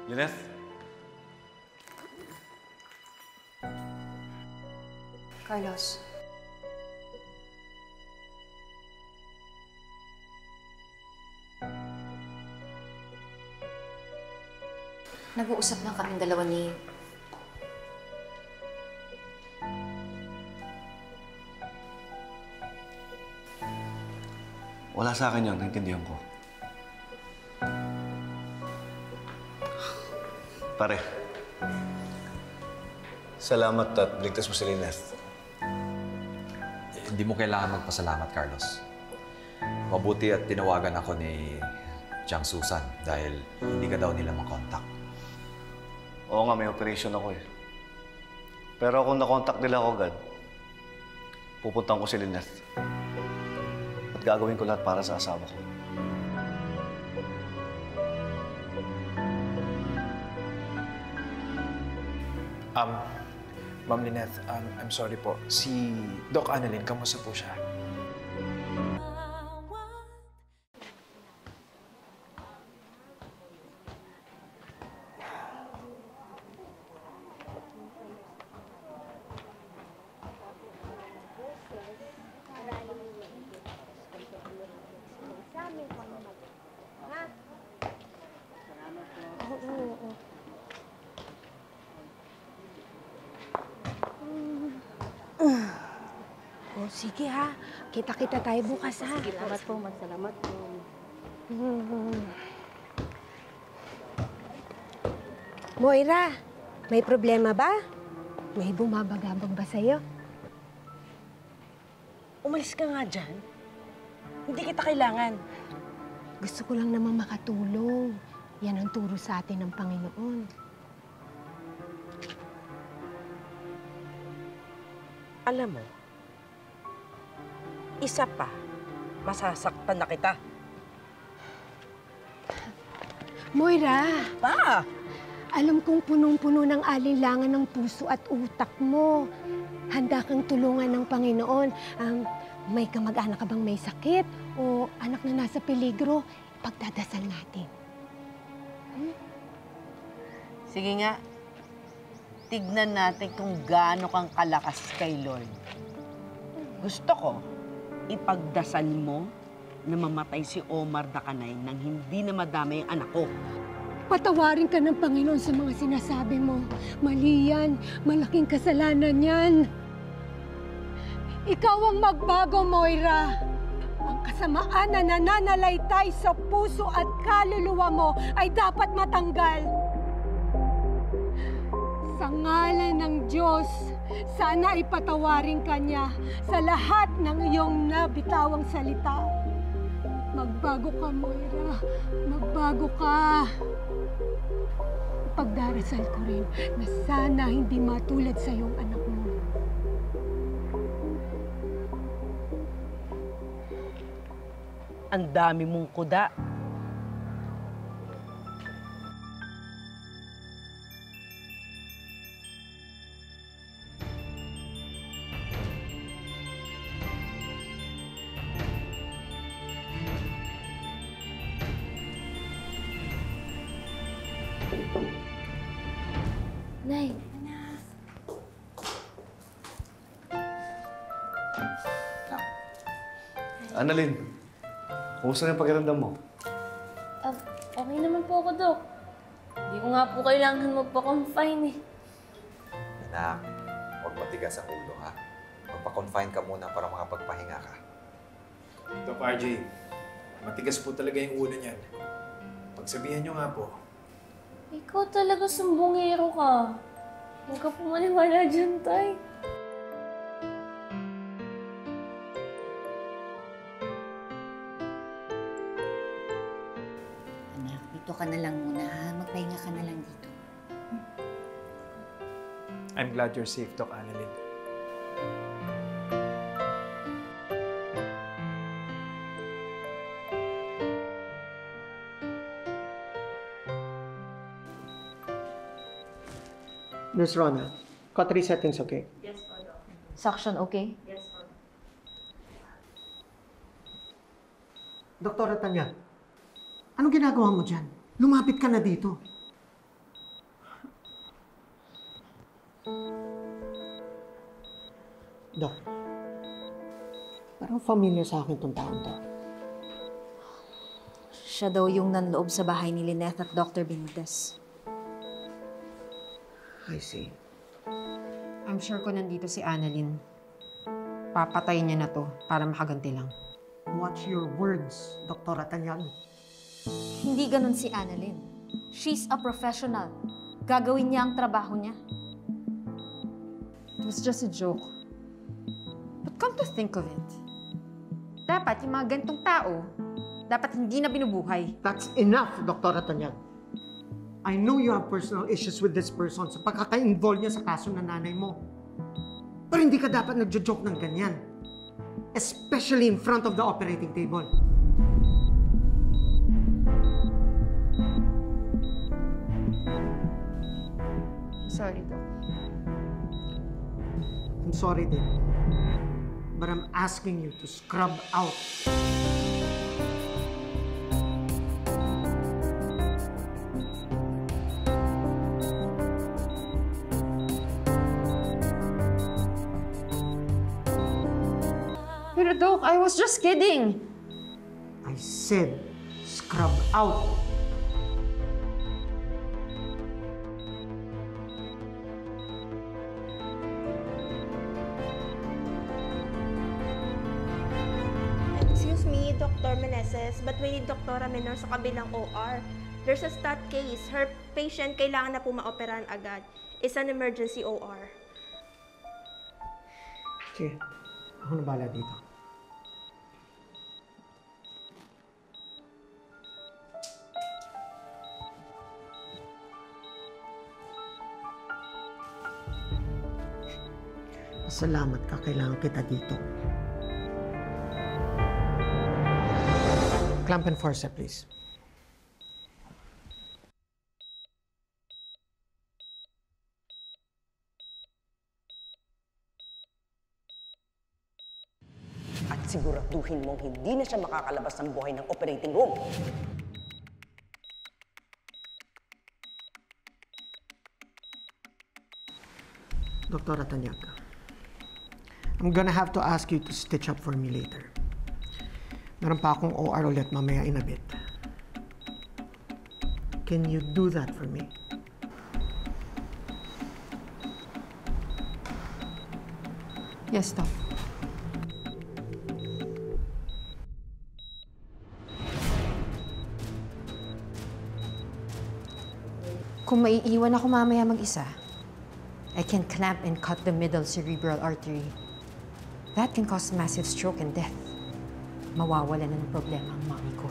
Lynette? Carlos. Nag-uusap lang kaming dalawa ni... Wala sa akin yun, naintindihan ko. Pare, salamat at ligtas mo si Lynette. Hindi mo kailangan magpasalamat, Carlos. Mabuti at tinawagan ako ni Jiang Susan dahil hindi ka daw nila makontak. Oo nga, may operation ako eh. Pero kung nakontak nila ako agad, pupuntahan ko si Lynette. At gagawin ko lahat para sa asawa ko. Ma'am Lynette, I'm sorry po. Si Doc Annalyn, kamusta po siya? Sige ha, kita-kita tayo bukas ha. Salamat po, magsalamat po. Moira, may problema ba? May bumabagabag ba sa'yo? Umalis ka nga dyan. Hindi kita kailangan. Gusto ko lang naman makatulong. Yan ang turo sa atin ng Panginoon. Alam mo, isa pa, masasaktan na kita. Moira! Pa! Alam kong punong-puno ng alinlangan ng puso at utak mo. Handa kang tulungan ng Panginoon. May kamag-anak ka bang may sakit o anak na nasa peligro? Pagdadasal natin. Sige nga, tignan natin kung gaano kang kalakas kay Lord. Gusto ko, ipagdasal mo na mamatay si Omar Dacanay nang hindi na madamay ang anak ko. Patawarin ka ng Panginoon sa mga sinasabi mo. Mali yan. Malaking kasalanan yan. Ikaw ang magbago, Moira. Ang kasamaan na nananalaytay sa puso at kaluluwa mo ay dapat matanggal. Sa ngalan ng Diyos, sana ipatawarin ka niya sa lahat ng iyong nabitawang salita. Magbago ka, Moira. Magbago ka. Pagdarasal ko rin na sana hindi matulad sa iyong anak mo. Ang dami mong kuda. Nay. Annalyn, kumusta na yung pakiramdam mo? Okay naman po ako, Dok. Hindi ko nga po kailangan magpa-confine eh. Anak, huwag matigas ang ulo, ha? Magpa-confine ka muna para makapagpahinga ka. Doc RJ, matigas po talaga yung ulo niyan. Pagsabihan niyo nga po. Ikaw talaga sumbongero ka. Huwag ka po maniwala dyan, Tay. Anak, dito ka na lang muna ha. Magpahinga ka na lang dito. I'm glad you're safe, Doc Annalyn. Nurse Rona, cut 3 settings, okay? Suction, okay? Doktora Tanya, anong ginagawa mo dyan? Lumapit ka na dito. Dok, parang familiar sa akin tong taon to. Siya daw yung nanloob sa bahay ni Lynette at Dr. Benitez. I see. I'm sure kung nandito si Annalyn, papatayin niya na to para makaganti lang. Watch your words, Dr. Tanyag. Hindi ganun si Annalyn. She's a professional. Gagawin niya ang trabaho niya. It was just a joke. But come to think of it, dapat yung mga gantong tao, dapat hindi na binubuhay. That's enough, Dr. Tanyag. I know you have personal issues with this person sa pagkaka-involve niya sa kaso ng nanay mo. Pero hindi ka dapat nagjo-joke ng ganyan. Especially in front of the operating table. Sorry, Doc. I'm sorry din. But I'm asking you to scrub out. Pero Doc, I was just kidding. I said, scrub out. Excuse me, Dr. Meneses, but we need Dr. Menor sa kabilang OR. There's a stat case. Her patient kailangan na po maoperahan agad. It's an emergency OR. Sige, ako na bahala dito. Salamat ka, kailangan kita dito. Clamp and forceps, please. At siguraduhin mong hindi na siya makakalabas ng buhay ng operating room. Dr. Tanyag, I'm gonna have to ask you to stitch up for me later. Meron pa akong OR ulit mamaya in a bit. Can you do that for me? Yes, Doc. Kung maiiwan ako mamaya mag-isa, I can clamp and cut the middle cerebral artery. That can cause massive stroke and death. Mawawalan na ng problema ang mami ko.